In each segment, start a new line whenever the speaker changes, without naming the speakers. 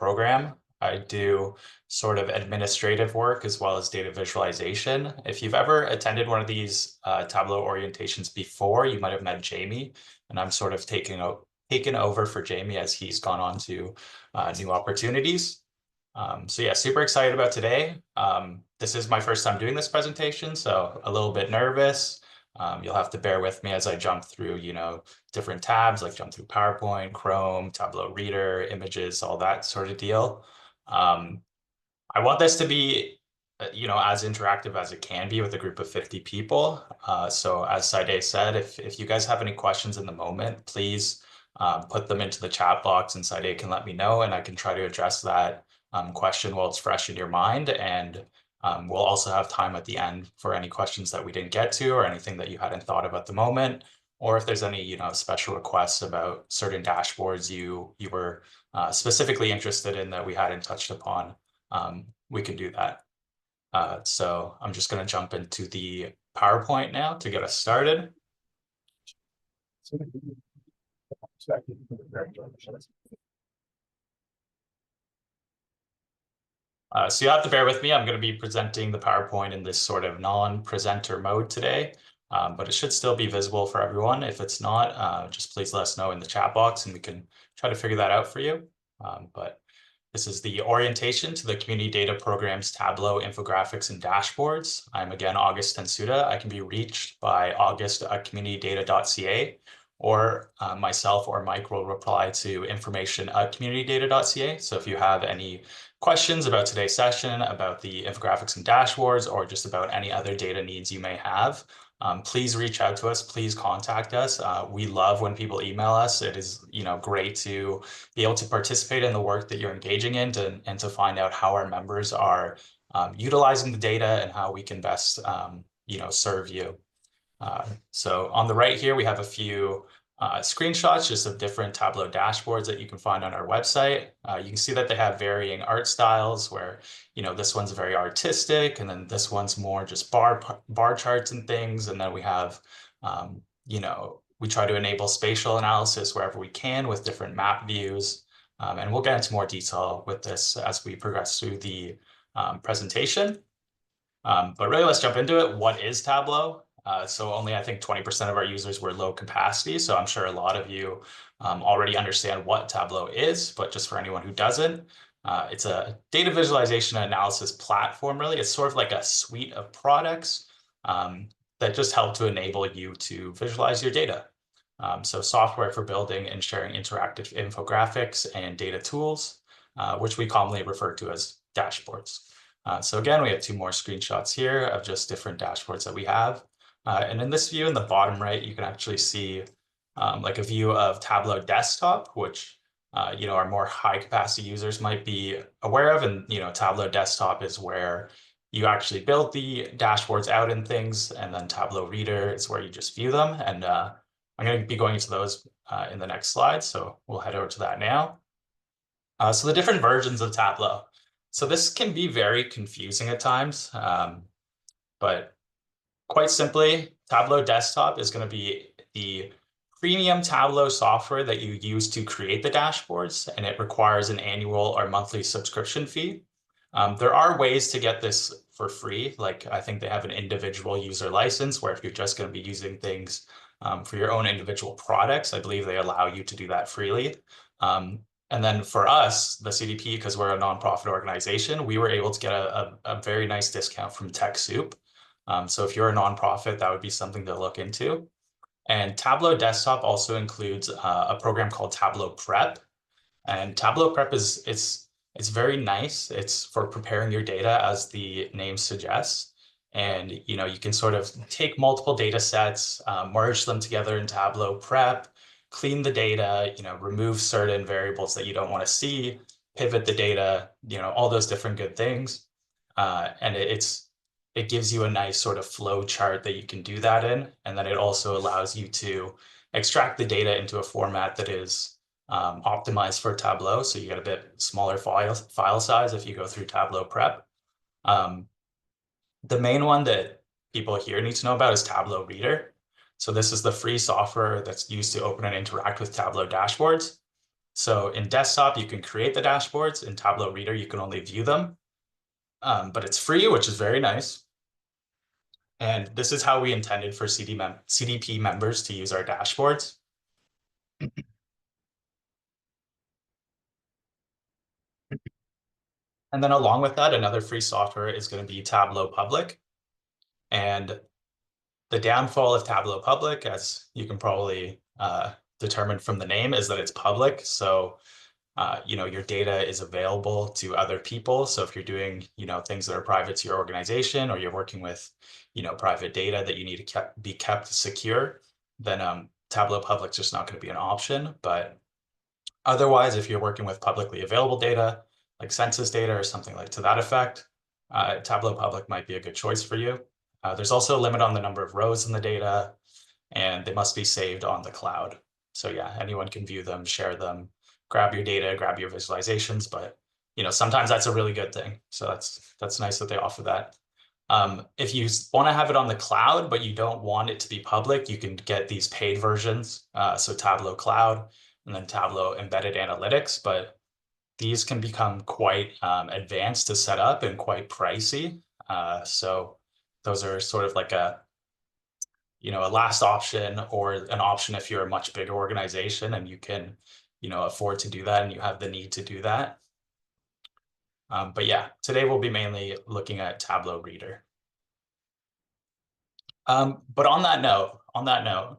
program. I do sort of administrative work as well as data visualization. If you've ever attended one of these Tableau orientations before, you might have met Jamie, and I'm sort of taken over for Jamie as he's gone on to new opportunities. So yeah, super excited about today. This is my first time doing this presentation, so a little bit nervous. You'll have to bear with me as I jump through, different tabs, like jump through PowerPoint, Chrome, Tableau Reader, images, all that sort of deal. I want this to be, as interactive as it can be with a group of 50 people. So as Saide said, if you guys have any questions in the moment, please put them into the chat box and Saide can let me know and I can try to address that question while it's fresh in your mind. And we'll also have time at the end for any questions that we didn't get to or anything that you hadn't thought of at the moment. Or if there's any, special requests about certain dashboards you were specifically interested in that we hadn't touched upon, we can do that. So I'm just going to jump into the PowerPoint now to get us started. So you'll have to bear with me. I'm going to be presenting the PowerPoint in this sort of non-presenter mode today, but it should still be visible for everyone. If it's not, just please let us know in the chat box and we can try to figure that out for you. But this is the orientation to the Community Data Program's Tableau, Infographics, and Dashboards. I'm again August Tensuda. I can be reached by august@communitydata.ca, or myself or Mike will reply to information@communitydata.ca. So if you have any questions about today's session, about the infographics and dashboards, or just about any other data needs you may have, please reach out to us. Please contact us. We love when people email us. It is, great to be able to participate in the work that you're engaging in and to find out how our members are utilizing the data and how we can best, serve you. So on the right here, we have a few screenshots just of different Tableau dashboards that you can find on our website. You can see that they have varying art styles where, this one's very artistic, and then this one's more just bar charts and things. And then we have, we try to enable spatial analysis wherever we can with different map views. And we'll get into more detail with this as we progress through the presentation. But really, let's jump into it. What is Tableau? So only, I think, 20% of our users were low capacity. So I'm sure a lot of you already understand what Tableau is, but just for anyone who doesn't, it's a data visualization and analysis platform, really. It's sort of like a suite of products that just help to enable you to visualize your data. So software for building and sharing interactive infographics and data tools, which we commonly refer to as dashboards. So again, we have two more screenshots here of just different dashboards that we have. And in this view, in the bottom right, you can actually see like a view of Tableau Desktop, which our more high capacity users might be aware of. And Tableau Desktop is where you actually build the dashboards out and things, and then Tableau Reader is where you just view them. And I'm going to be going into those in the next slide, so we'll head over to that now. So the different versions of Tableau. So this can be very confusing at times, but quite simply, Tableau Desktop is going to be the premium Tableau software that you use to create the dashboards, and it requires an annual or monthly subscription fee. There are ways to get this for free. Like, I think they have an individual user license where if you're just going to be using things for your own individual products, I believe they allow you to do that freely. And then for us, the CDP, because we're a nonprofit organization, we were able to get a very nice discount from TechSoup. So if you're a nonprofit, that would be something to look into. And Tableau Desktop also includes a program called Tableau Prep. And Tableau Prep it's very nice. It's for preparing your data, as the name suggests. And you can sort of take multiple data sets, merge them together in Tableau Prep, clean the data, remove certain variables that you don't want to see, pivot the data, all those different good things. And it gives you a nice sort of flow chart that you can do that in. And then it also allows you to extract the data into a format that is optimized for Tableau. So you get a bit smaller file size if you go through Tableau Prep. The main one that people here need to know about is Tableau Reader. So this is the free software that's used to open and interact with Tableau dashboards. So in desktop, you can create the dashboards. In Tableau Reader, you can only view them. But it's free, which is very nice. And this is how we intended for CDP members to use our dashboards. And then along with that, another free software is going to be Tableau Public. And the downfall of Tableau Public, as you can probably determine from the name, is that it's public. So your data is available to other people. So if you're doing, things that are private to your organization, or you're working with, private data that you need to be kept secure, then Tableau Public's just not going to be an option. But otherwise, if you're working with publicly available data, like census data or something like to that effect, Tableau Public might be a good choice for you. There's also a limit on the number of rows in the data, and they must be saved on the cloud. So yeah, anyone can view them, share them, grab your data, grab your visualizations, but sometimes that's a really good thing. So that's nice that they offer that. If you want to have it on the cloud, but you don't want it to be public, you can get these paid versions. So Tableau Cloud and then Tableau Embedded Analytics, but these can become quite advanced to set up and quite pricey. So those are sort of like a last option, or an option if you're a much bigger organization and you can, afford to do that and you have the need to do that. But yeah, today we'll be mainly looking at Tableau Reader. But on that note,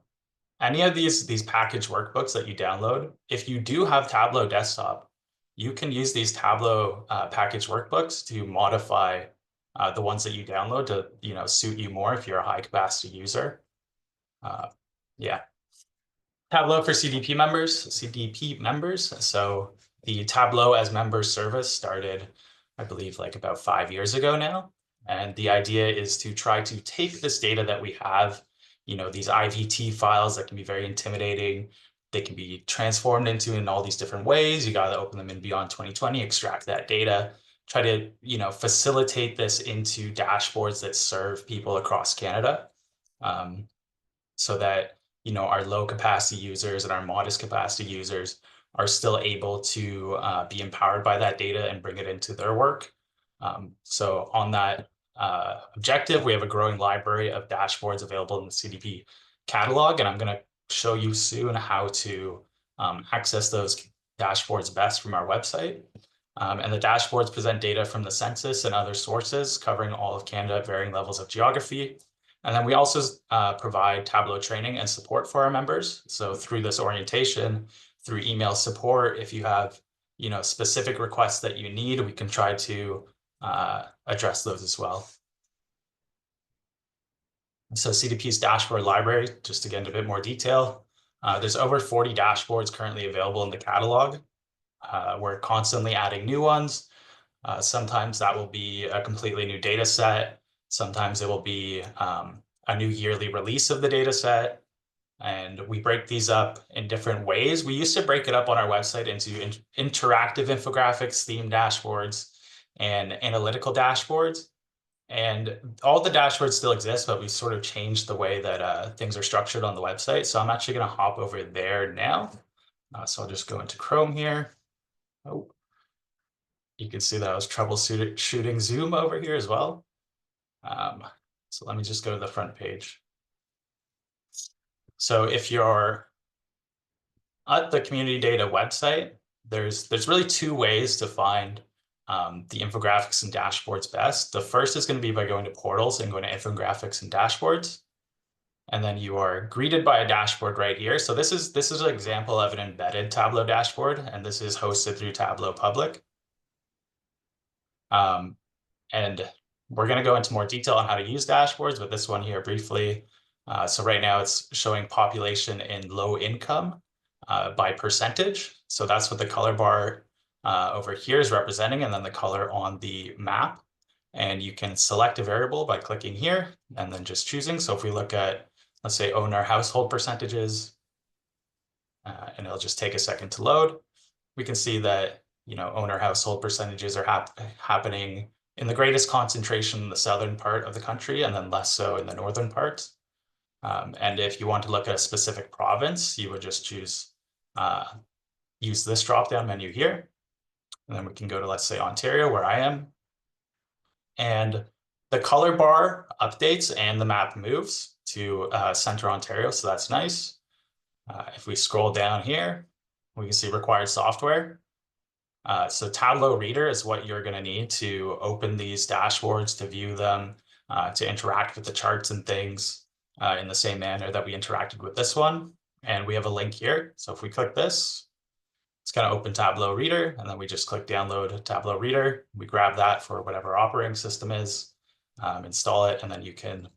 any of these package workbooks that you download, if you do have Tableau Desktop, you can use these Tableau package workbooks to modify the ones that you download to suit you more if you're a high capacity user. Yeah. Tableau for CDP members. So the Tableau as members service started, I believe, like about 5 years ago now. And the idea is to try to take this data that we have, these IVT files that can be very intimidating. They can be transformed into in all these different ways. You got to open them in Beyond 2020, extract that data, try to, facilitate this into dashboards that serve people across Canada. So that our low capacity users and our modest capacity users are still able to be empowered by that data and bring it into their work. So on that objective, we have a growing library of dashboards available in the CDP catalog, and I'm going to show you soon how to access those dashboards best from our website. And the dashboards present data from the census and other sources covering all of Canada at varying levels of geography. And then we also provide Tableau training and support for our members. So through this orientation, through email support, if you have specific requests that you need, we can try to address those as well. So CDP's dashboard library, just to get into a bit more detail, there's over 40 dashboards currently available in the catalog. We're constantly adding new ones. Sometimes that will be a completely new data set. Sometimes it will be a new yearly release of the data set. And we break these up in different ways. We used to break it up on our website into interactive infographics, theme dashboards, and analytical dashboards. And all the dashboards still exist, but we sort of changed the way that things are structured on the website. So I'm actually going to hop over there now. So I'll just go into Chrome here. Oh, you can see that I was troubleshooting Zoom over here as well. So let me just go to the front page. So if you're at the community data website, there's really two ways to find the infographics and dashboards best. The first is going to be by going to portals and going to infographics and dashboards. And then you are greeted by a dashboard right here. So this is an example of an embedded Tableau dashboard, and this is hosted through Tableau Public. And we're going to go into more detail on how to use dashboards, but this one here briefly. So right now it's showing population in low income by percentage. So that's what the color bar over here is representing, and then the color on the map. And you can select a variable by clicking here and then just choosing. So if we look at, let's say, owner household percentages, and it'll just take a second to load, we can see that owner household percentages are happening in the greatest concentration in the southern part of the country, and then less so in the northern part. And if you want to look at a specific province, you would just choose, use this drop-down menu here. And then we can go to, let's say, Ontario, where I am. And the color bar updates and the map moves to center Ontario, so that's nice. If we scroll down here, we can see required software. So Tableau Reader is what you're going to need to open these dashboards, to view them, to interact with the charts and things in the same manner that we interacted with this one. And we have a link here. So if we click this, it's going to open Tableau Reader, and then we just click download Tableau Reader. We grab that for whatever operating system is, install it, and then you can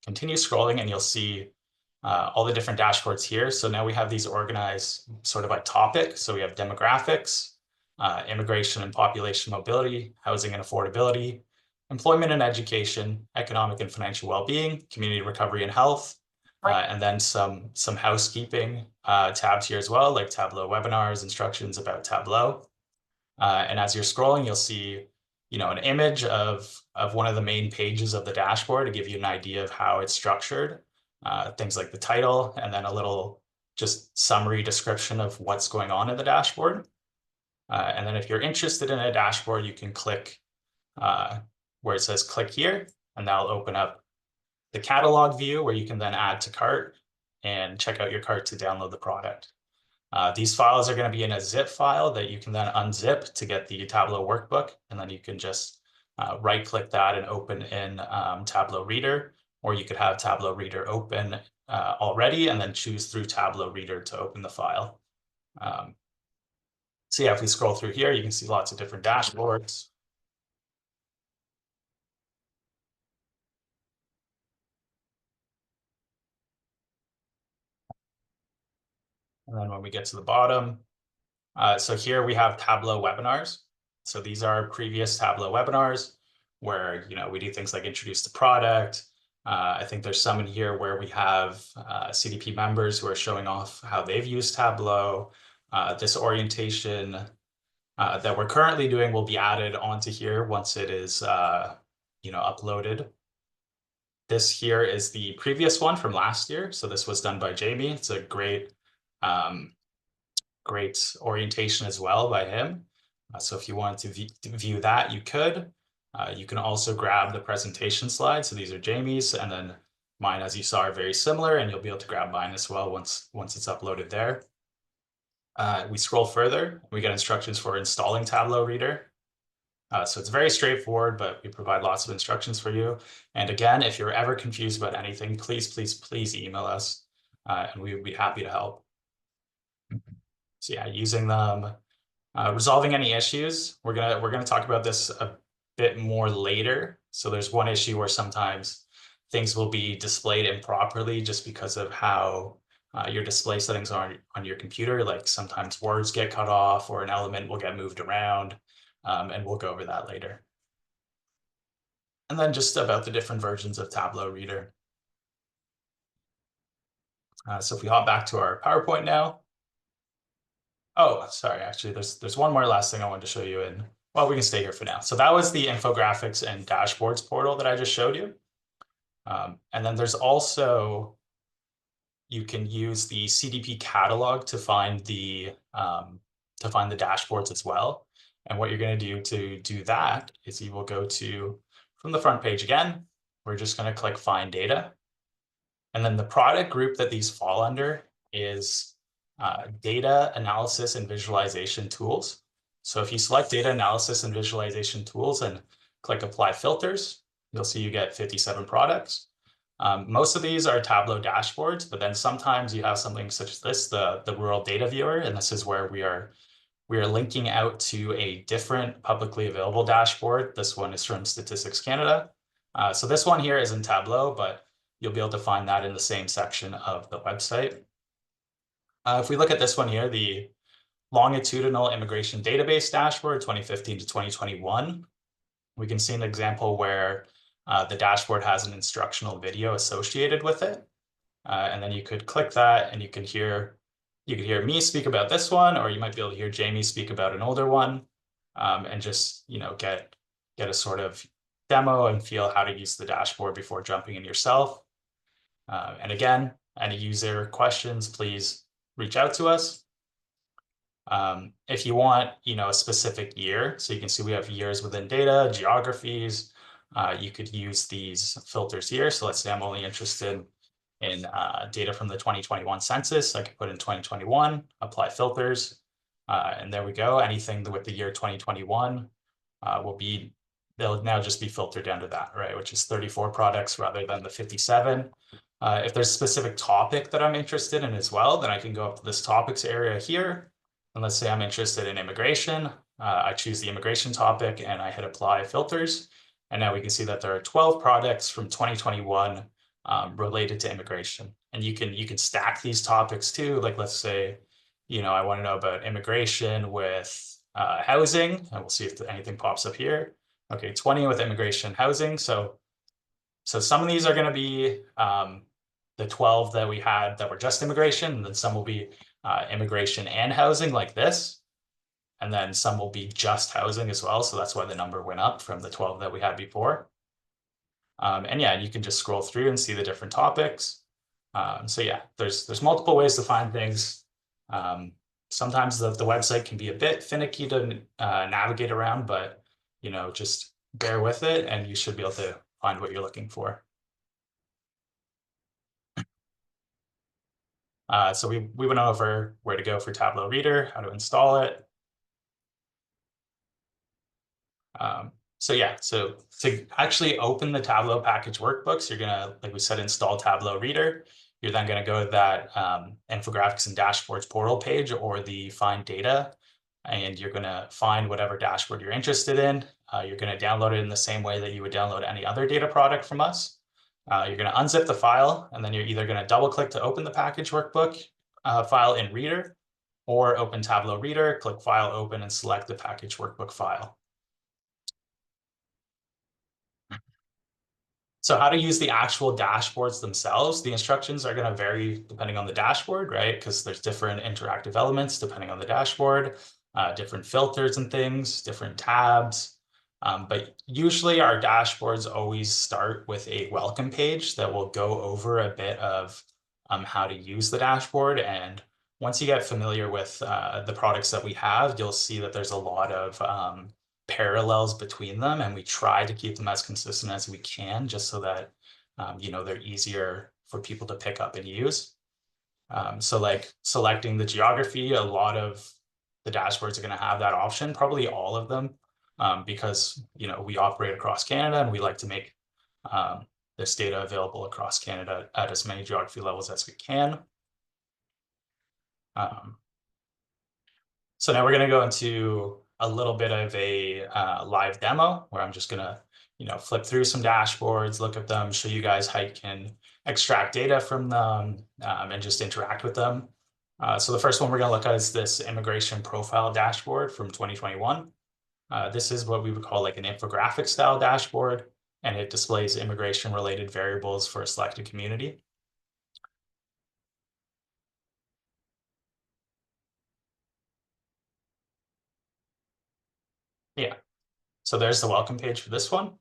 continue scrolling and you'll see all the different dashboards here. So now we have these organized sort of by topic. So we have demographics, immigration and population mobility, housing and affordability, employment and education, economic and financial well-being, community recovery and health, and then some housekeeping tabs here as well, like Tableau webinars, instructions about Tableau. And as you're scrolling, you'll see, an image of one of the main pages of the dashboard to give you an idea of how it's structured. Things like the title, and then a little just summary description of what's going on in the dashboard. And then if you're interested in a dashboard, you can click where it says click here, and that'll open up the catalog view where you can then add to cart and check out your cart to download the product. These files are going to be in a zip file that you can then unzip to get the Tableau workbook, and then you can just right click that and open in Tableau Reader, or you could have Tableau Reader open already and then choose through Tableau Reader to open the file. So yeah, if we scroll through here, you can see lots of different dashboards. And then when we get to the bottom, so here we have Tableau webinars. So these are previous Tableau webinars where, we do things like introduce the product. I think there's some in here where we have CDP members who are showing off how they've used Tableau. This orientation that we're currently doing will be added onto here once it is, uploaded. This here is the previous one from last year. So this was done by Jamie. It's a great orientation as well by him. So if you wanted to view that, you could. You can also grab the presentation slides. So these are Jamie's, and then mine, as you saw, are very similar, and you'll be able to grab mine as well once it's uploaded there. We scroll further, we get instructions for installing Tableau Reader. So it's very straightforward, but we provide lots of instructions for you. And again, if you're ever confused about anything, please email us, and we would be happy to help. So yeah, using them, resolving any issues. We're gonna talk about this a bit more later. So there's one issue where sometimes things will be displayed improperly just because of how your display settings are on your computer. Like sometimes words get cut off or an element will get moved around, and we'll go over that later. And then just about the different versions of Tableau Reader. So if we hop back to our PowerPoint now. Oh, sorry, actually, there's one more last thing I wanted to show you in. Well, we can stay here for now. So that was the Infographics and Dashboards portal that I just showed you. And then there's also, you can use the CDP catalog to find the dashboards as well. And what you're going to do that is you will go to, from the front page again, we're just going to click Find Data. And then the product group that these fall under is data analysis and visualization tools. So if you select data analysis and visualization tools and click Apply Filters, you'll see you get 57 products. Most of these are Tableau dashboards, but then sometimes you have something such as this, the rural data viewer, and this is where we are linking out to a different publicly available dashboard. This one is from Statistics Canada. So this one here is in Tableau, but you'll be able to find that in the same section of the website. If we look at this one here, the Longitudinal Immigration Database Dashboard 2015 to 2021, we can see an example where the dashboard has an instructional video associated with it. And then you could click that and you could hear me speak about this one, or you might be able to hear Jamie speak about an older one, and just get a sort of demo and feel how to use the dashboard before jumping in yourself. And again, any user questions, please reach out to us. If you want, a specific year, so you can see we have years within data, geographies, you could use these filters here. So let's say I'm only interested in data from the 2021 census. I can put in 2021, apply filters, and there we go. Anything with the year 2021 they'll now just be filtered down to that, right? Which is 34 products rather than the 57. If there's a specific topic that I'm interested in as well, then I can go up to this topics area here. And let's say I'm interested in immigration. I choose the immigration topic and I hit apply filters. And now we can see that there are 12 products from 2021 related to immigration. And you can stack these topics too. Like let's say, I want to know about immigration with housing, and we'll see if anything pops up here. Okay, 20 with immigration housing. So some of these are going to be the 12 that we had that were just immigration, and then some will be immigration and housing like this. And then some will be just housing as well. So that's why the number went up from the 12 that we had before. And yeah, you can just scroll through and see the different topics. So yeah, there's multiple ways to find things. Sometimes the website can be a bit finicky to navigate around, but just bear with it and you should be able to find what you're looking for. So we went over where to go for Tableau Reader, how to install it. So yeah, so to actually open the Tableau package workbooks, you're gonna, like we said, install Tableau Reader. You're then gonna go to that Infographics and Dashboards portal page or the Find Data, and you're gonna find whatever dashboard you're interested in. You're gonna download it in the same way that you would download any other data product from us. You're gonna unzip the file, and then you're either gonna double click to open the package workbook file in Reader, or open Tableau Reader, click File, Open, and select the package workbook file. So how to use the actual dashboards themselves, the instructions are going to vary depending on the dashboard, right? Because there's different interactive elements depending on the dashboard, different filters and things, different tabs. But usually our dashboards always start with a welcome page that will go over a bit of how to use the dashboard. And once you get familiar with the products that we have, you'll see that there's a lot of parallels between them, and we try to keep them as consistent as we can, just so that they're easier for people to pick up and use. So like selecting the geography, a lot of the dashboards are going to have that option, probably all of them, because we operate across Canada and we like to make this data available across Canada at as many geography levels as we can. So now we're going to go into a little bit of a live demo where I'm just going to, flip through some dashboards, look at them, show you guys how you can extract data from them and just interact with them. So the first one we're going to look at is this immigration profile dashboard from 2021. This is what we would call like an infographic style dashboard, and it displays immigration related variables for a selected community. Yeah, so there's the welcome page for this one.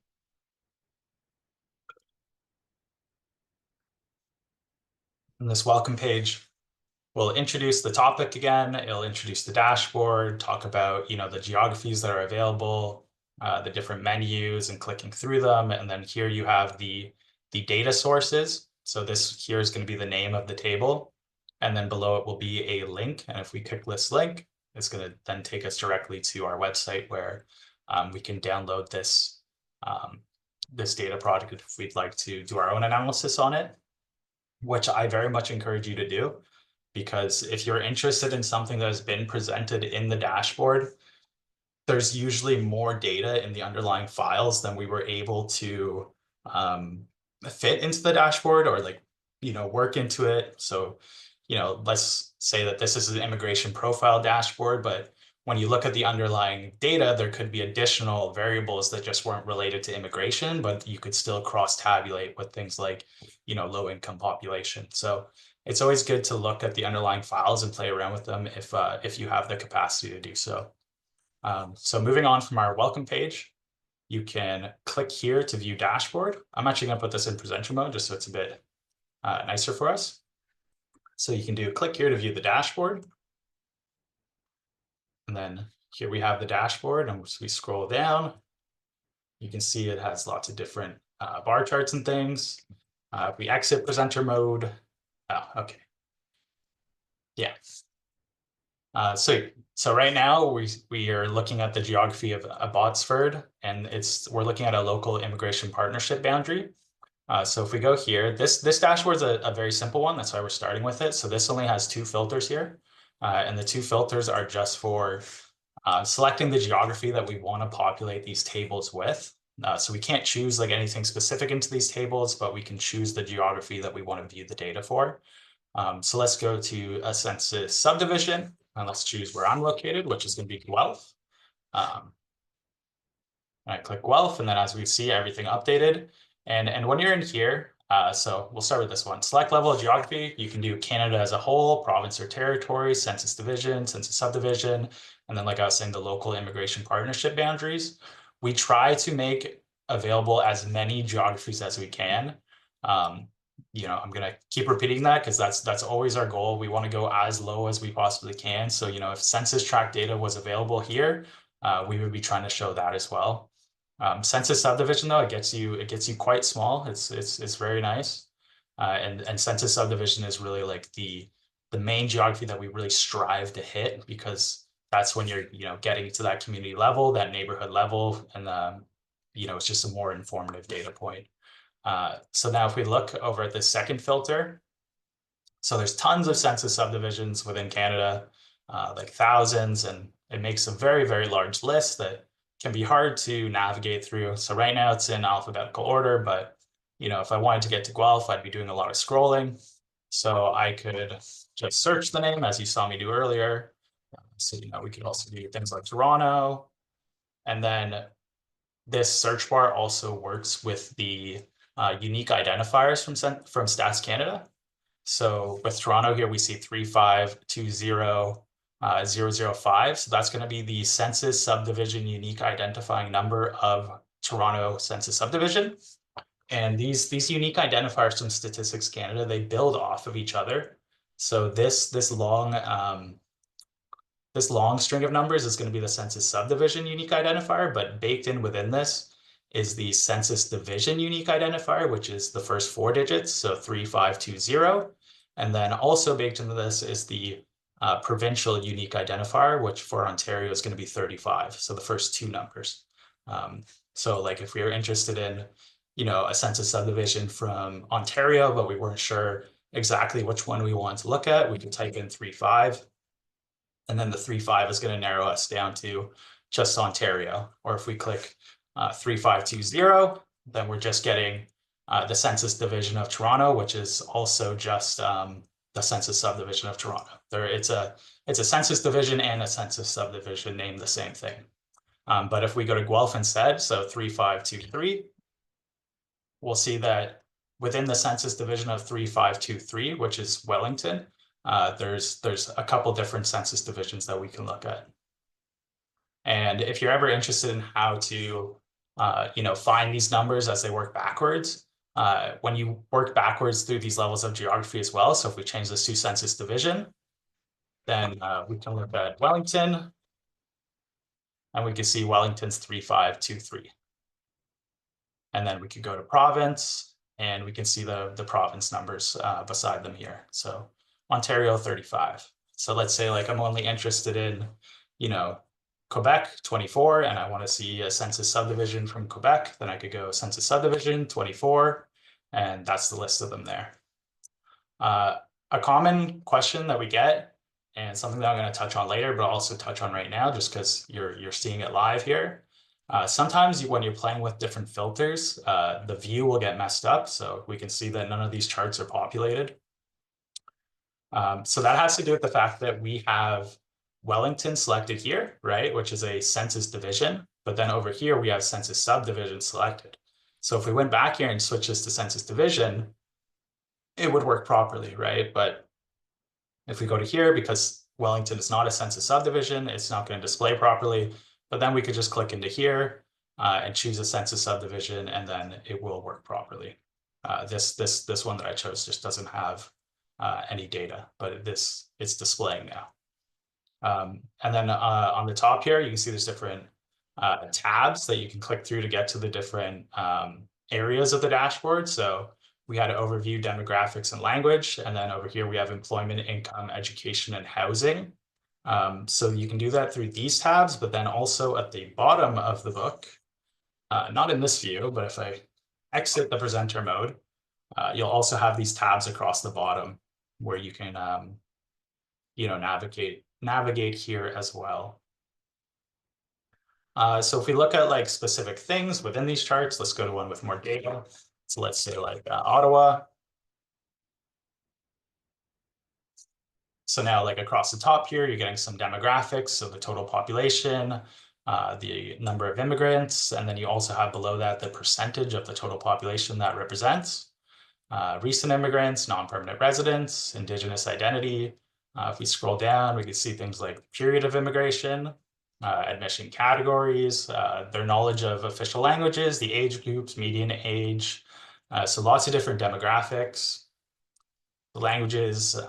And this welcome page will introduce the topic again. It'll introduce the dashboard, talk about, the geographies that are available, the different menus and clicking through them. And then here you have the data sources. So this here is going to be the name of the table. And then below it will be a link. And if we click this link, it's going to then take us directly to our website where we can download this, this data product if we'd like to do our own analysis on it, which I very much encourage you to do. Because if you're interested in something that has been presented in the dashboard, there's usually more data in the underlying files than we were able to fit into the dashboard or work into it. So, let's say that this is an immigration profile dashboard, but when you look at the underlying data, there could be additional variables that just weren't related to immigration, but you could still cross-tabulate with things like, low-income population. So it's always good to look at the underlying files and play around with them if you have the capacity to do so. So moving on from our welcome page, you can click here to view dashboard. I'm actually going to put this in presenter mode just so it's a bit nicer for us. So you can click here to view the dashboard. And then here we have the dashboard, and as we scroll down, you can see it has lots of different bar charts and things. If we exit presenter mode, oh, okay. Yeah. So right now we are looking at the geography of Abbotsford, and we're looking at a local immigration partnership boundary. So if we go here, this dashboard is a very simple one. That's why we're starting with it. So this only has two filters here, and the two filters are just for selecting the geography that we want to populate these tables with. So we can't choose like anything specific into these tables, but we can choose the geography that we want to view the data for. So let's go to a census subdivision, and let's choose where I'm located, which is going to be Guelph. I click Guelph, and then as we see, everything updated. And when you're in here, so we'll start with this one. Select level of geography. You can do Canada as a whole, province or territory, census division, census subdivision, and then like I was saying, the local immigration partnership boundaries. We try to make available as many geographies as we can. I'm going to keep repeating that because that's always our goal. We want to go as low as we possibly can. So, if census tract data was available here, we would be trying to show that as well. Census subdivision, though, it gets you quite small. It's very nice. And census subdivision is really like the main geography that we really strive to hit, because that's when you're getting to that community level, that neighborhood level, and it's just a more informative data point. So now if we look over at the second filter, so there's tons of census subdivisions within Canada, like thousands, and it makes a very, very large list that can be hard to navigate through. So right now it's in alphabetical order, but if I wanted to get to Guelph, I'd be doing a lot of scrolling. So I could just search the name, as you saw me do earlier. So we could also do things like Toronto, and then this search bar also works with the unique identifiers from Stats Canada. So with Toronto here, we see 3520005. So that's going to be the census subdivision unique identifying number of Toronto census subdivision. And these unique identifiers from Statistics Canada, they build off of each other. So this long string of numbers is going to be the census subdivision unique identifier, but baked in within this is the census division unique identifier, which is the first 4 digits, so 3520. And then also baked into this is the provincial unique identifier, which for Ontario is going to be 35, so the first 2 numbers. So like if we were interested in, a census subdivision from Ontario, but we weren't sure exactly which one we wanted to look at, we could type in 35. And then the 35 is going to narrow us down to just Ontario. Or if we click 3520, then we're just getting the census division of Toronto, which is also just the census subdivision of Toronto. It's a census division and a census subdivision named the same thing. But if we go to Guelph instead, so 3523, we'll see that within the census division of 3523, which is Wellington, there's a couple different census divisions that we can look at. And if you're ever interested in how to, find these numbers as they work backwards, when you work backwards through these levels of geography as well, so if we change this to census division, then we can look at Wellington, and we can see Wellington's 3523. And then we could go to province, and we can see the province numbers beside them here. So Ontario 35. So let's say like I'm only interested in, Quebec 24, and I want to see a census subdivision from Quebec, then I could go census subdivision 24, and that's the list of them there. A common question that we get, and something that I'm going to touch on later, but I'll also touch on right now, just because you're seeing it live here. Sometimes when you're playing with different filters, the view will get messed up. So we can see that none of these charts are populated. So that has to do with the fact that we have Wellington selected here, right, which is a census division. But then over here, we have census subdivision selected. So if we went back here and switched this to census division, it would work properly, right? But if we go to here, because Wellington is not a census subdivision, it's not going to display properly. But then we could just click into here and choose a census subdivision, and then it will work properly. This one that I chose just doesn't have any data, but it's displaying now. And then on the top here, you can see there's different tabs that you can click through to get to the different areas of the dashboard. So we had overview, demographics, and language. And then over here, we have employment, income, education, and housing. So you can do that through these tabs, but then also at the bottom of the book, not in this view, but if I exit the presenter mode, you'll also have these tabs across the bottom where you can, navigate here as well. So if we look at like specific things within these charts, let's go to one with more data. So let's say like Ottawa. So now like across the top here, you're getting some demographics. So the total population, the number of immigrants, and then you also have below that the percentage of the total population that represents. Recent immigrants, non-permanent residents, Indigenous identity. If we scroll down, we can see things like period of immigration, admission categories, their knowledge of official languages, the age groups, median age. So lots of different demographics. The languages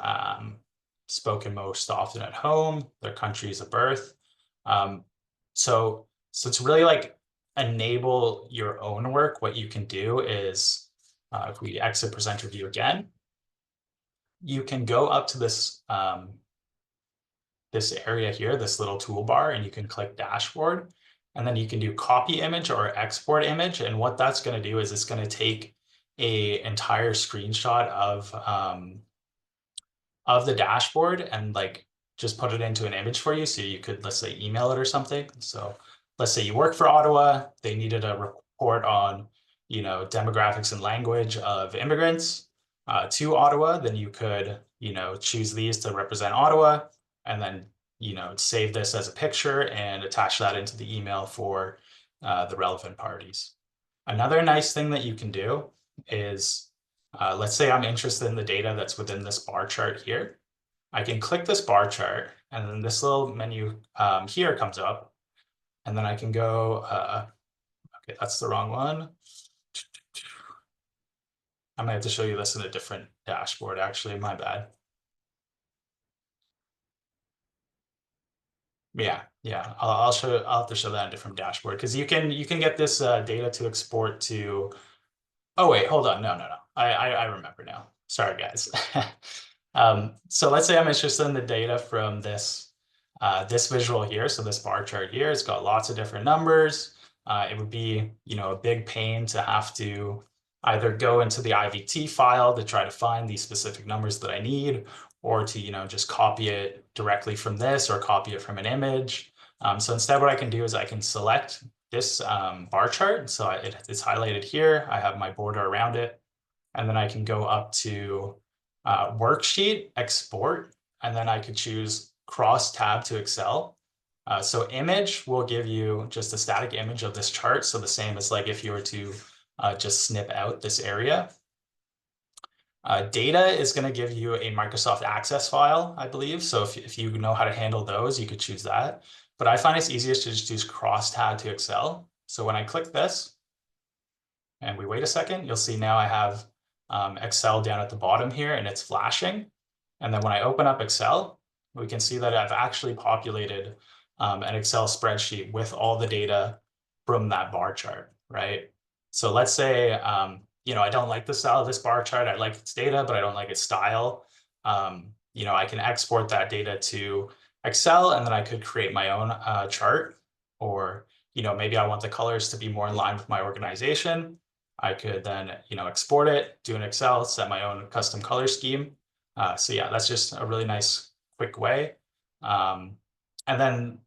spoken most often at home, their countries of birth. So it's really like enable your own work. What you can do is, if we exit presenter view again, you can go up to this this area here, this little toolbar, and you can click dashboard, and then you can do copy image or export image. And what that's going to do is it's going to take a entire screenshot of the dashboard and like just put it into an image for you. So you could, let's say, email it or something. So let's say you work for Ottawa, they needed a report on, demographics and language of immigrants to Ottawa, then you could, choose these to represent Ottawa, and then, save this as a picture and attach that into the email for the relevant parties. Another nice thing that you can do is, let's say I'm interested in the data that's within this bar chart here. I can click this bar chart, and then this little menu here comes up, and then I can go, okay, that's the wrong one. I might have to show you this in a different dashboard, actually, my bad. Yeah, I'll have to show that in a different dashboard, because you can get this data to export to. Oh wait, hold on, no. I remember now. Sorry, guys. So let's say I'm interested in the data from this visual here. So this bar chart here, it's got lots of different numbers. It would be, a big pain to have to either go into the IVT file to try to find these specific numbers that I need, or to, just copy it directly from this or copy it from an image. So instead, what I can do is I can select this bar chart. So it's highlighted here. I have my border around it. And then I can go up to worksheet, export, and then I could choose cross tab to Excel. So image will give you just a static image of this chart. So the same as like if you were to just snip out this area. Data is going to give you a Microsoft Access file, I believe. So if you know how to handle those, you could choose that. But I find it's easiest to just use cross tab to Excel. So when I click this and we wait a second, you'll see now I have Excel down at the bottom here, and it's flashing. And then when I open up Excel, we can see that I've actually populated an Excel spreadsheet with all the data from that bar chart, right? So let's say, I don't like the style of this bar chart. I like its data, but I don't like its style. I can export that data to Excel, and then I could create my own chart. Or, maybe I want the colors to be more in line with my organization. I could then, export it, do an Excel, set my own custom color scheme. So yeah, that's just a really nice, quick way. And then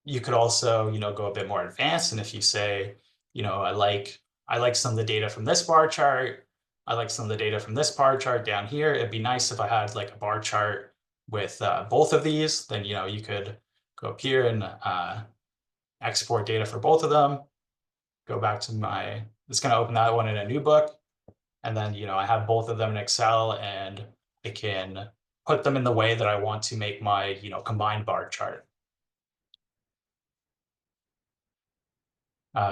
you could also, go a bit more advanced. And if you say, I like some of the data from this bar chart, I like some of the data from this bar chart down here. It'd be nice if I had like a bar chart with both of these. Then, you could go up here and export data for both of them. Go back to it's going to open that one in a new book. And then, I have both of them in Excel, and I can put them in the way that I want to make my, combined bar chart.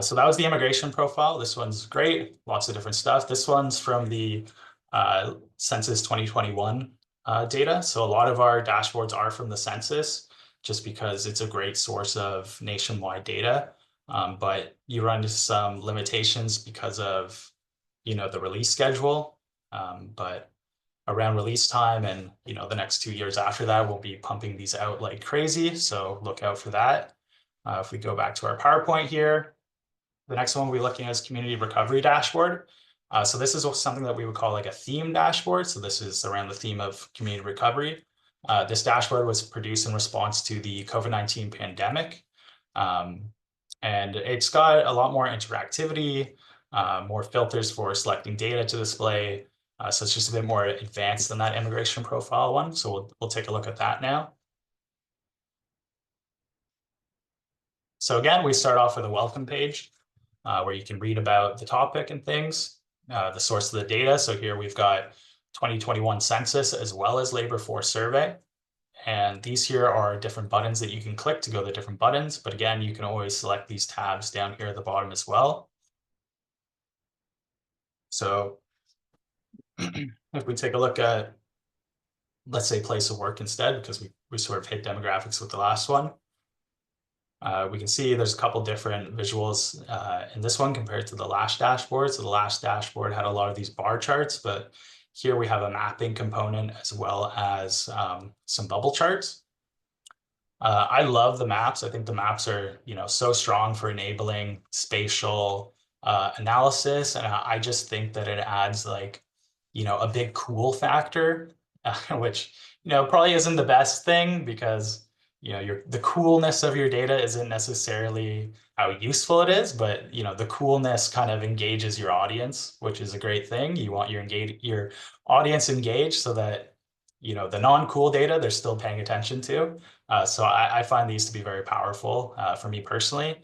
So that was the immigration profile. This one's great, lots of different stuff. This one's from the Census 2021 data. So a lot of our dashboards are from the census. just because it's a great source of nationwide data. But you run into some limitations because of, the release schedule. But around release time and, the next 2 years after that, we'll be pumping these out like crazy. So look out for that. If we go back to our PowerPoint here, the next one we'll be looking at is community recovery dashboard. So this is something that we would call like a theme dashboard. So this is around the theme of community recovery. This dashboard was produced in response to the COVID-19 pandemic. And it's got a lot more interactivity, more filters for selecting data to display. So it's just a bit more advanced than that immigration profile one. So we'll take a look at that now. So again, we start off with a welcome page where you can read about the topic and things, the source of the data. So here we've got 2021 census as well as labor force survey. And these here are different buttons that you can click to go to different buttons. But again, you can always select these tabs down here at the bottom as well. So if we take a look at, let's say, place of work instead, because we sort of hit demographics with the last one. We can see there's a couple different visuals in this one compared to the last dashboard. So the last dashboard had a lot of these bar charts, but here we have a mapping component as well as some bubble charts. I love the maps. I think the maps are, so strong for enabling spatial analysis. And I just think that it adds like, a big cool factor, which, probably isn't the best thing because the coolness of your data isn't necessarily how useful it is, but the coolness kind of engages your audience, which is a great thing. You want your audience engaged so that the non-cool data they're still paying attention to. So I find these to be very powerful for me personally.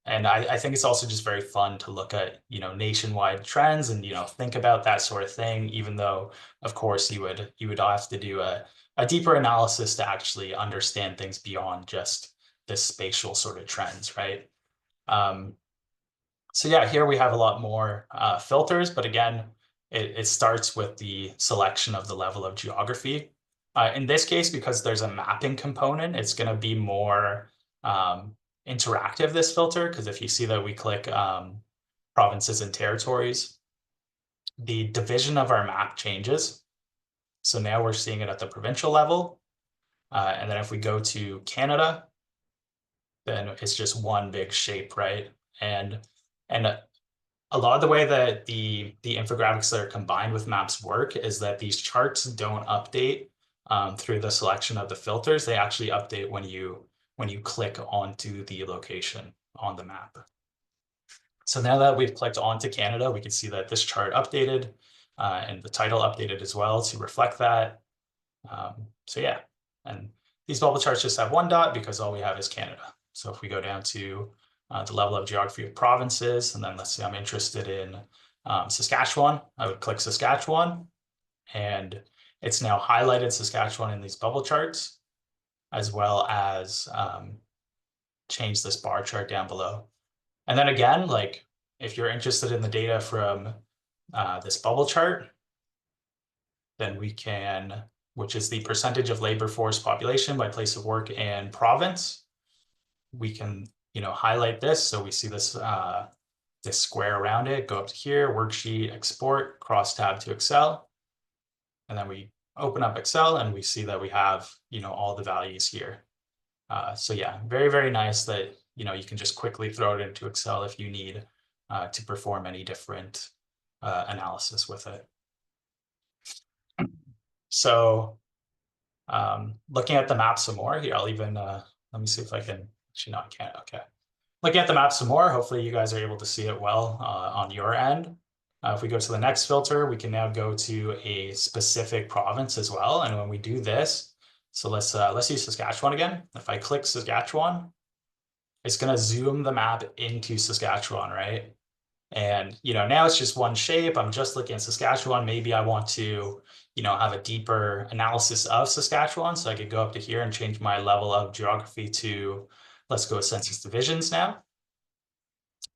And I think it's also just very fun to look at, nationwide trends and, think about that sort of thing, even though, of course, you would have to do a deeper analysis to actually understand things beyond just this spatial sort of trends, right? So yeah, here we have a lot more filters, but again, it starts with the selection of the level of geography. In this case, because there's a mapping component, it's going to be more interactive, this filter, because if you see that we click provinces and territories, the division of our map changes. So now we're seeing it at the provincial level. And then if we go to Canada, then it's just one big shape, right? And a lot of the way that the infographics that are combined with maps work is that these charts don't update through the selection of the filters. They actually update when you click onto the location on the map. So now that we've clicked onto Canada, we can see that this chart updated and the title updated as well to reflect that. So yeah, and these bubble charts just have one dot because all we have is Canada. So if we go down to the level of geography of provinces, and then let's say I'm interested in Saskatchewan, I would click Saskatchewan, and it's now highlighted Saskatchewan in these bubble charts, as well as change this bar chart down below. And then again, like if you're interested in the data from this bubble chart, then we can, which is the percentage of labor force population by place of work and province, we can highlight this. So we see this this square around it, go up to here, worksheet, export, cross tab to Excel. And then we open up Excel and we see that we have, all the values here. So yeah, very, very nice that, you can just quickly throw it into Excel if you need to perform any different analysis with it. So looking at the map some more here, I'll even, let me see if I can, actually, no, I can't, okay. Looking at the map some more, hopefully you guys are able to see it well on your end. If we go to the next filter, we can now go to a specific province as well. And when we do this, so let's use Saskatchewan again. If I click Saskatchewan, it's going to zoom the map into Saskatchewan, right? And, now it's just one shape. I'm just looking at Saskatchewan. Maybe I want to, have a deeper analysis of Saskatchewan. So I could go up to here and change my level of geography to, let's go with census divisions now.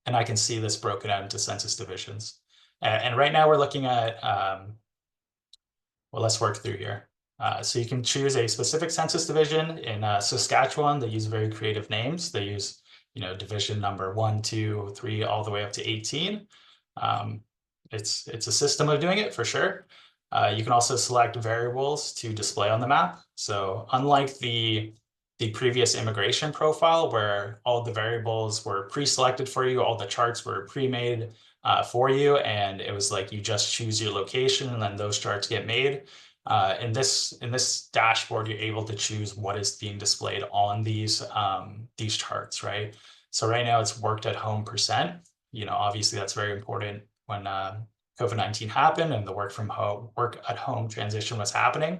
And I can see this broken out into census divisions. And right now we're looking at, well, let's work through here. So you can choose a specific census division. In Saskatchewan, they use very creative names. They use, division number 1, 2, 3, all the way up to 18. It's a system of doing it for sure. You can also select variables to display on the map. So unlike the previous immigration profile where all the variables were pre-selected for you, all the charts were pre-made for you, and it was like you just choose your location and then those charts get made. In this dashboard, you're able to choose what is being displayed on these charts, right? So right now it's worked at home percent. Obviously that's very important when COVID-19 happened and the work at home transition was happening.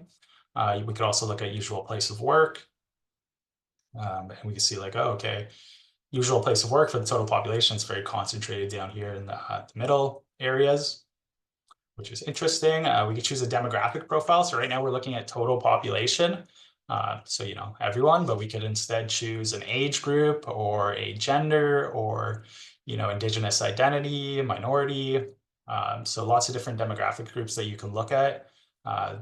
We could also look at usual place of work. And we can see like, oh, okay, usual place of work for the total population is very concentrated down here in the middle areas, which is interesting. We could choose a demographic profile. So right now we're looking at total population. So, everyone, but we could instead choose an age group or a gender or, indigenous identity, minority. So lots of different demographic groups that you can look at.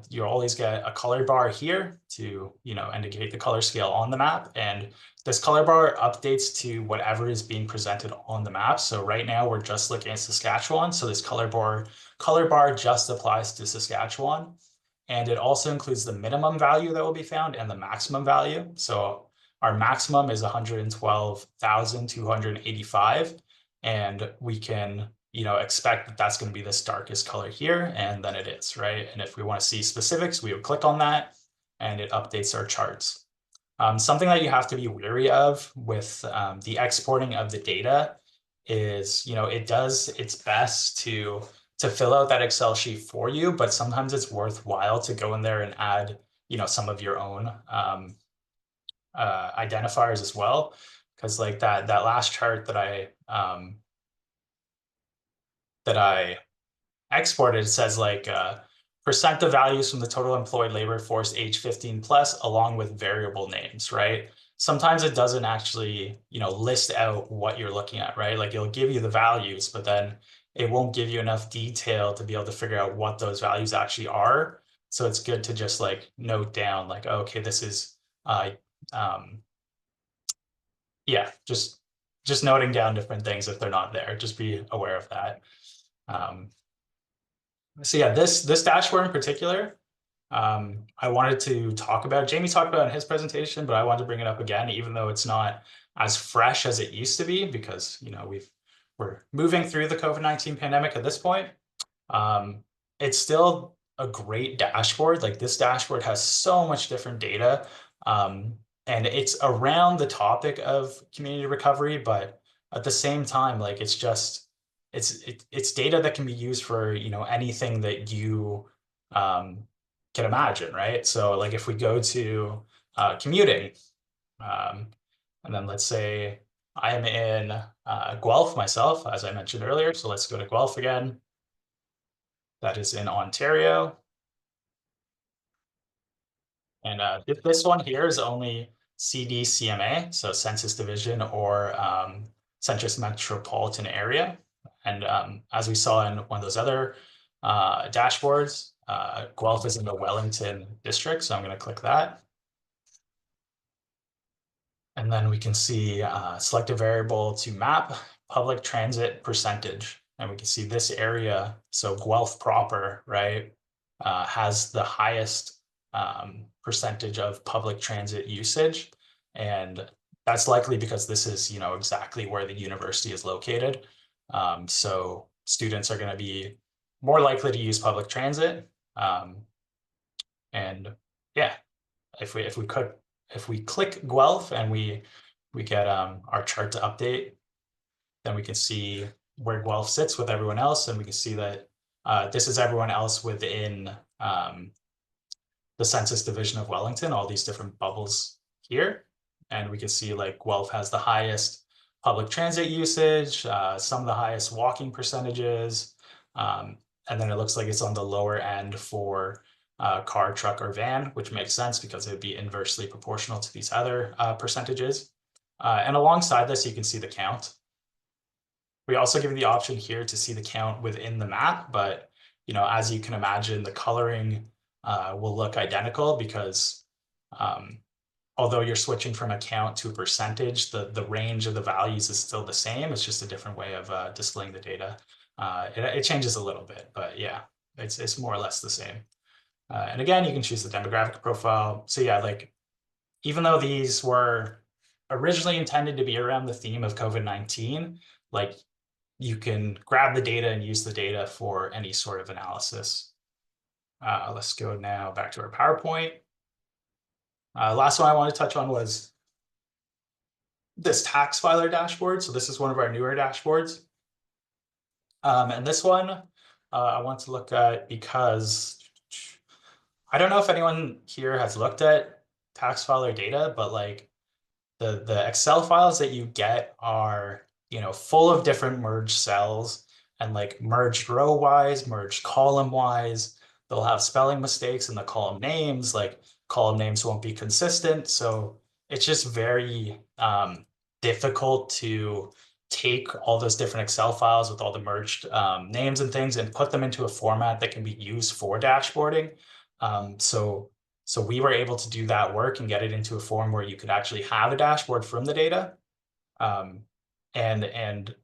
You always get a color bar here to, indicate the color scale on the map. And this color bar updates to whatever is being presented on the map. So right now we're just looking at Saskatchewan. So this color bar just applies to Saskatchewan. And it also includes the minimum value that will be found and the maximum value. So our maximum is 112,285. And we can, expect that that's going to be this darkest color here. And then it is, right? And if we want to see specifics, we would click on that and it updates our charts. Something that you have to be wary of with the exporting of the data is, it does its best to fill out that Excel sheet for you, but sometimes it's worthwhile to go in there and add, some of your own identifiers as well. Because like that last chart that I exported, it says like percent of values from the total employed labor force age 15 plus along with variable names, right? Sometimes it doesn't actually, list out what you're looking at, right? Like it'll give you the values, but then it won't give you enough detail to be able to figure out what those values actually are. So it's good to just like note down like, okay, this is, yeah, just noting down different things if they're not there, just be aware of that. So yeah, this dashboard in particular, I wanted to talk about. Jamie talked about in his presentation, but I wanted to bring it up again, even though it's not as fresh as it used to be, because we're moving through the COVID-19 pandemic at this point. It's still a great dashboard. Like this dashboard has so much different data, and it's around the topic of community recovery, but at the same time, like it's data that can be used for anything that you can imagine, right? So like if we go to commuting, and then let's say I am in Guelph myself, as I mentioned earlier. So let's go to Guelph again. That is in Ontario. And this one here is only CDCMA, so Census Division or Census Metropolitan Area. And as we saw in one of those other dashboards, Guelph is in the Wellington district, so I'm going to click that. And then we can see select a variable to map public transit percentage. And we can see this area, so Guelph proper, right, has the highest percentage of public transit usage. And that's likely because this is, exactly where the university is located. So students are going to be more likely to use public transit. And yeah, if we click Guelph and we get our chart to update, then we can see where Guelph sits with everyone else, and we can see that this is everyone else within the Census Division of Wellington, all these different bubbles here. And we can see like Guelph has the highest public transit usage, some of the highest walking percentages, and then it looks like it's on the lower end for car, truck, or van, which makes sense because it would be inversely proportional to these other percentages. And alongside this, you can see the count. We also give you the option here to see the count within the map, but as you can imagine, the coloring will look identical because although you're switching from account to a percentage, the range of the values is still the same. It's just a different way of displaying the data. It changes a little bit, but yeah, it's more or less the same. And again, you can choose the demographic profile. So yeah, like even though these were originally intended to be around the theme of COVID-19, like you can grab the data and use the data for any sort of analysis. Let's go now back to our PowerPoint. Last one I want to touch on was this tax filer dashboard. So this is one of our newer dashboards. And this one I want to look at because I don't know if anyone here has looked at tax filer data, but like the Excel files that you get are, full of different merged cells and like merged row wise, merged column wise. They'll have spelling mistakes in the column names, like column names won't be consistent. So it's just very difficult to take all those different Excel files with all the merged names and things and put them into a format that can be used for dashboarding. So we were able to do that work and get it into a form where you could actually have a dashboard from the data. And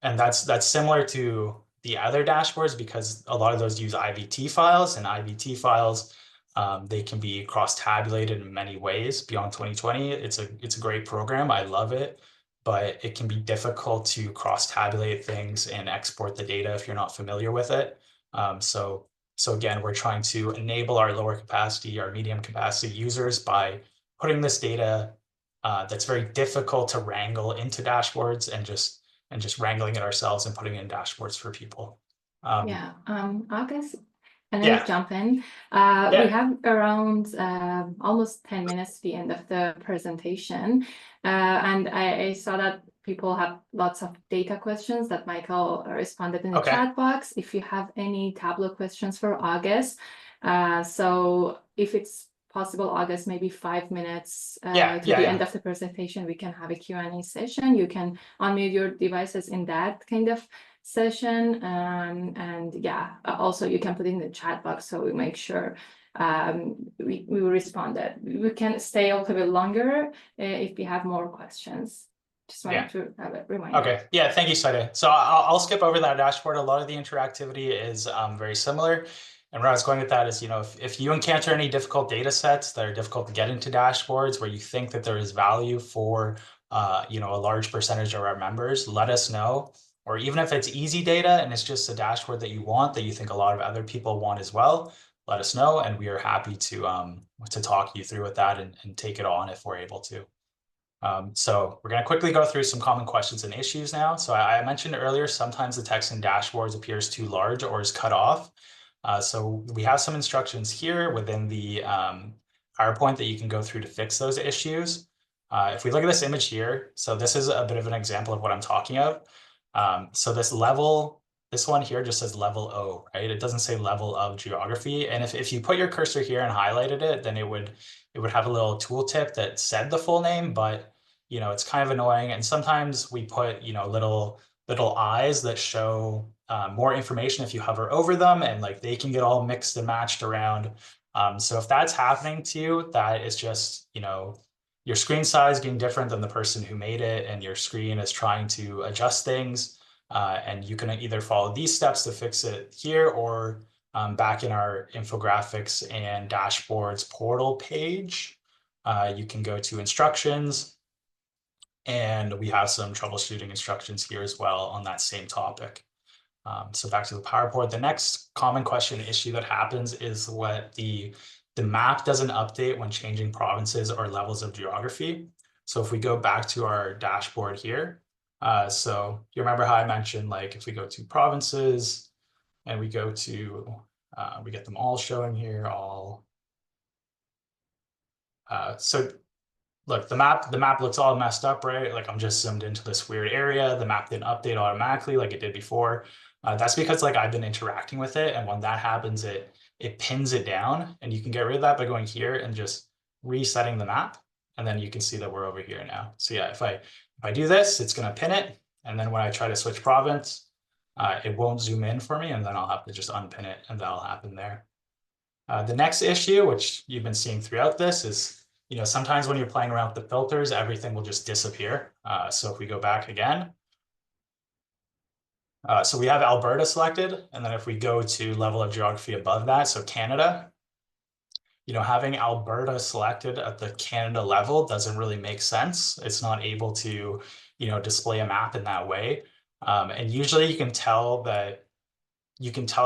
that's similar to the other dashboards because a lot of those use IVT files, and IVT files, they can be cross-tabulated in many ways beyond 2020. It's a great program. I love it, but it can be difficult to cross-tabulate things and export the data if you're not familiar with it. So again, we're trying to enable our lower capacity, our medium capacity users by putting this data that's very difficult to wrangle into dashboards and just wrangling it ourselves and putting it in dashboards for people.
August, and
Yeah.
I jump in.
Yeah.
We have around almost 10 minutes to the end of the presentation. And I saw that people have lots of data questions that Michael responded in the chat box. If you have any Tableau questions for August, so if it's possible, August, maybe 5 minutes to the end of the presentation, we can have a Q&A session. You can unmute your devices in that kind of session. And yeah, also you can put in the chat box so we make sure we will respond that. We can stay a little bit longer if we have more questions. Just wanted to have a reminder.
Okay, yeah, thank you, Saida. So I'll skip over that dashboard. A lot of the interactivity is very similar. And where I was going with that is, if you encounter any difficult data sets that are difficult to get into dashboards where you think that there is value for, a large percentage of our members, let us know. Or even if it's easy data and it's just a dashboard that you want, that you think a lot of other people want as well, let us know. And we are happy to talk you through with that and take it on if we're able to. So we're going to quickly go through some common questions and issues now. So I mentioned earlier, sometimes the text in dashboards appears too large or is cut off. So we have some instructions here within the PowerPoint that you can go through to fix those issues. If we look at this image here, so this is a bit of an example of what I'm talking of. So this one here just says level O, right? It doesn't say level of geography. And if you put your cursor here and highlighted it, then it would have a little tooltip that said the full name, but it's kind of annoying. And sometimes we put, little eyes that show more information if you hover over them, and like they can get all mixed and matched around. So if that's happening to you, that is just, your screen size being different than the person who made it, and your screen is trying to adjust things. And you can either follow these steps to fix it here, or back in our infographics and dashboards portal page, you can go to instructions, and we have some troubleshooting instructions here as well on that same topic. So back to the PowerPoint, the next common question issue that happens is what the map doesn't update when changing provinces or levels of geography. So if we go back to our dashboard here, so you remember how I mentioned, like if we go to provinces and we go to, we get them all showing here, all. So look, the map looks all messed up, right? Like I'm just zoomed into this weird area. The map didn't update automatically like it did before. That's because like I've been interacting with it, and when that happens, it pins it down, and you can get rid of that by going here and just resetting the map, and then you can see that we're over here now. So yeah, if I do this, it's going to pin it, and then when I try to switch province, it won't zoom in for me, and then I'll have to just unpin it, and that'll happen there. The next issue, which you've been seeing throughout this, is sometimes when you're playing around with the filters, everything will just disappear. So if we go back again, so we have Alberta selected, and then if we go to level of geography above that, so Canada, having Alberta selected at the Canada level doesn't really make sense. It's not able to, display a map in that way. And usually you can tell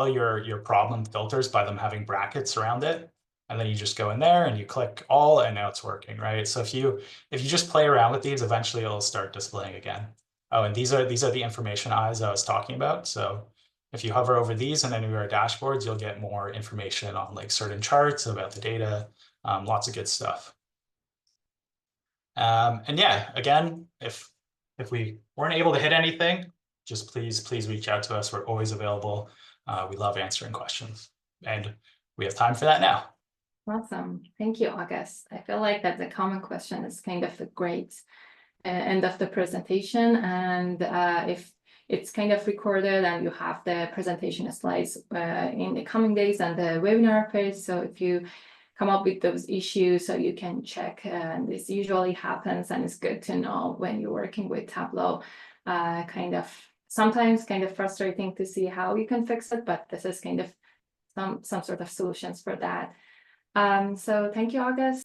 your problem filters by them having brackets around it. And then you just go in there and you click all, and now it's working, right? So if you just play around with these, eventually it'll start displaying again. Oh, and these are the information eyes I was talking about. So if you hover over these and then your dashboards, you'll get more information on like certain charts about the data, lots of good stuff. And yeah, again, if we weren't able to hit anything, just please reach out to us. We're always available. We love answering questions, and we have time for that now.
Awesome. Thank you, August. I feel like that the common question is kind of a great end of the presentation. And if it's kind of recorded and you have the presentation slides in the coming days and the webinar page. So if you come up with those issues, so you can check, and this usually happens, and it's good to know when you're working with Tableau. Sometimes kind of frustrating to see how you can fix it, but this is kind of some sort of solutions for that. So thank you, August.